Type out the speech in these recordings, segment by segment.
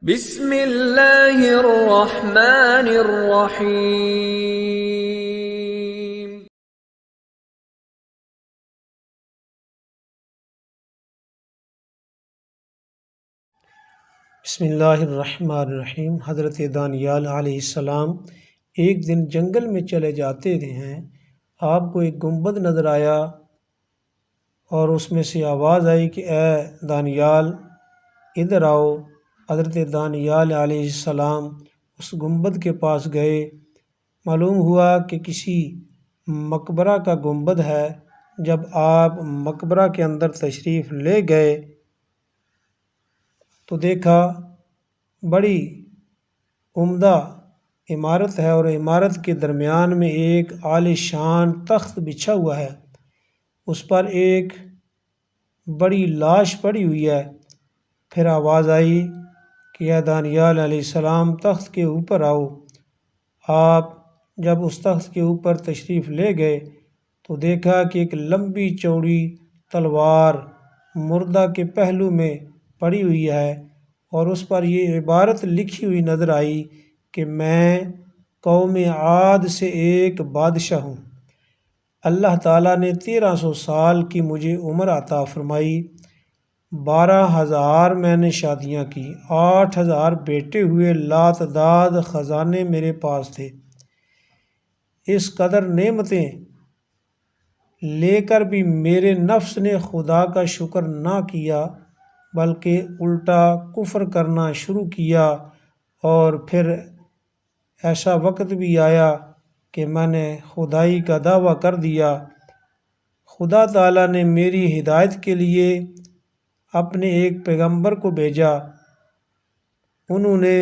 بسم اللہ الرحمن الرحیم۔ بسم اللہ الرحمن الرحیم۔ حضرت دانیال علیہ السلام ایک دن جنگل میں چلے جاتے ہیں۔ آپ کو ایک گنبد نظر آیا اور اس میں سے آواز آئی کہ اے دانیال ادھر آؤ۔ حضرت دانیال علیہ السلام اس گنبد کے پاس گئے۔ معلوم ہوا کہ کسی مقبرہ کا گنبد ہے۔ جب آپ مقبرہ کے اندر تشریف لے گئے تو دیکھا بڑی عمدہ عمارت ہے، اور عمارت کے درمیان میں ایک عالی شان تخت بچھا ہوا ہے۔ اس پر ایک بڑی لاش پڑی ہوئی ہے۔ پھر آواز آئی کہ اے دانیال علیہ السلام تخت کے اوپر آؤ۔ آپ جب اس تخت کے اوپر تشریف لے گئے تو دیکھا کہ ایک لمبی چوڑی تلوار مردہ کے پہلو میں پڑی ہوئی ہے، اور اس پر یہ عبارت لکھی ہوئی نظر آئی کہ میں قوم عاد سے ایک بادشاہ ہوں۔ اللہ تعالیٰ نے 1300 سال کی مجھے عمر عطا فرمائی، 12,000 میں نے شادیاں کی، 8,000 بیٹے ہوئے، لاتعداد خزانے میرے پاس تھے۔ اس قدر نعمتیں لے کر بھی میرے نفس نے خدا کا شکر نہ کیا، بلکہ الٹا کفر کرنا شروع کیا۔ اور پھر ایسا وقت بھی آیا کہ میں نے خدائی کا دعویٰ کر دیا۔ خدا تعالیٰ نے میری ہدایت کے لیے اپنے ایک پیغمبر کو بھیجا۔ انہوں نے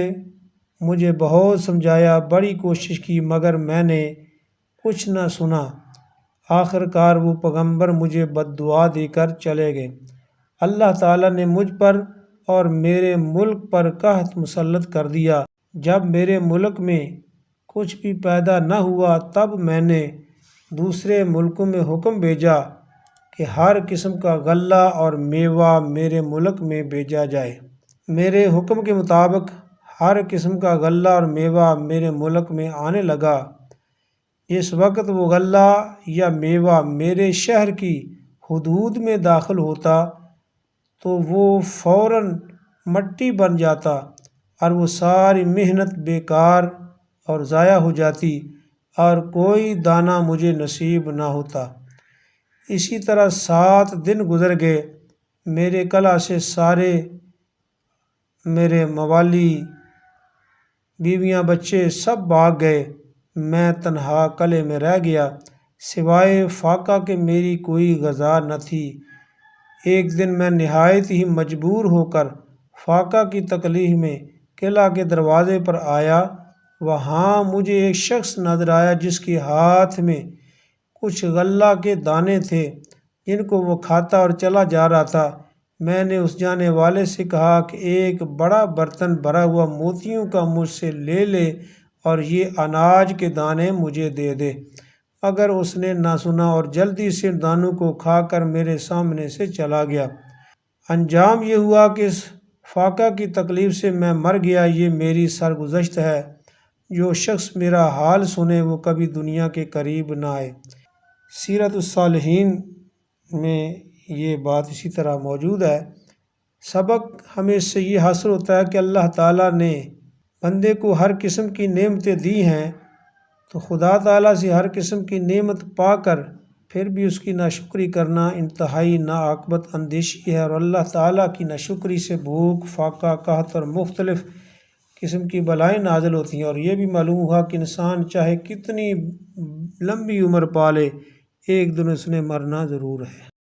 مجھے بہت سمجھایا، بڑی کوشش کی، مگر میں نے کچھ نہ سنا۔ آخر کار وہ پیغمبر مجھے بد دعا دے کر چلے گئے۔ اللہ تعالیٰ نے مجھ پر اور میرے ملک پر قحط مسلط کر دیا۔ جب میرے ملک میں کچھ بھی پیدا نہ ہوا تب میں نے دوسرے ملکوں میں حکم بھیجا کہ ہر قسم کا غلہ اور میوہ میرے ملک میں بھیجا جائے۔ میرے حکم کے مطابق ہر قسم کا غلہ اور میوہ میرے ملک میں آنے لگا۔ اس وقت وہ غلہ یا میوہ میرے شہر کی حدود میں داخل ہوتا تو وہ فوراً مٹی بن جاتا، اور وہ ساری محنت بیکار اور ضائع ہو جاتی، اور کوئی دانہ مجھے نصیب نہ ہوتا۔ اسی طرح 7 دن گزر گئے۔ میرے قلعہ سے سارے میرے موالی، بیویاں، بچے سب بھاگ گئے۔ میں تنہا قلعے میں رہ گیا، سوائے فاقہ کہ میری کوئی غذا نہ تھی۔ ایک دن میں نہایت ہی مجبور ہو کر فاقہ کی تکلیف میں قلعہ کے دروازے پر آیا۔ وہاں مجھے ایک شخص نظر آیا جس کے ہاتھ میں کچھ غلہ کے دانے تھے، جن کو وہ کھاتا اور چلا جا رہا تھا۔ میں نے اس جانے والے سے کہا کہ ایک بڑا برتن بھرا ہوا موتیوں کا مجھ سے لے لے اور یہ اناج کے دانے مجھے دے دے، مگر اس نے نہ سنا اور جلدی سے دانوں کو کھا کر میرے سامنے سے چلا گیا۔ انجام یہ ہوا کہ اس فاقہ کی تکلیف سے میں مر گیا۔ یہ میری سرگزشت ہے۔ جو شخص میرا حال سنے وہ کبھی دنیا کے قریب نہ آئے۔ سیرت الصالحین میں یہ بات اسی طرح موجود ہے۔ سبق ہمیں اس سے یہ حاصل ہوتا ہے کہ اللہ تعالیٰ نے بندے کو ہر قسم کی نعمتیں دی ہیں، تو خدا تعالیٰ سے ہر قسم کی نعمت پا کر پھر بھی اس کی ناشکری کرنا انتہائی ناعاقبت اندیشی ہے، اور اللہ تعالیٰ کی ناشکری سے بھوک، فاقہ، قحط اور مختلف قسم کی بلائیں نازل ہوتی ہیں۔ اور یہ بھی معلوم ہوا کہ انسان چاہے کتنی لمبی عمر پالے، ایک دن اس نے مرنا ضرور ہے۔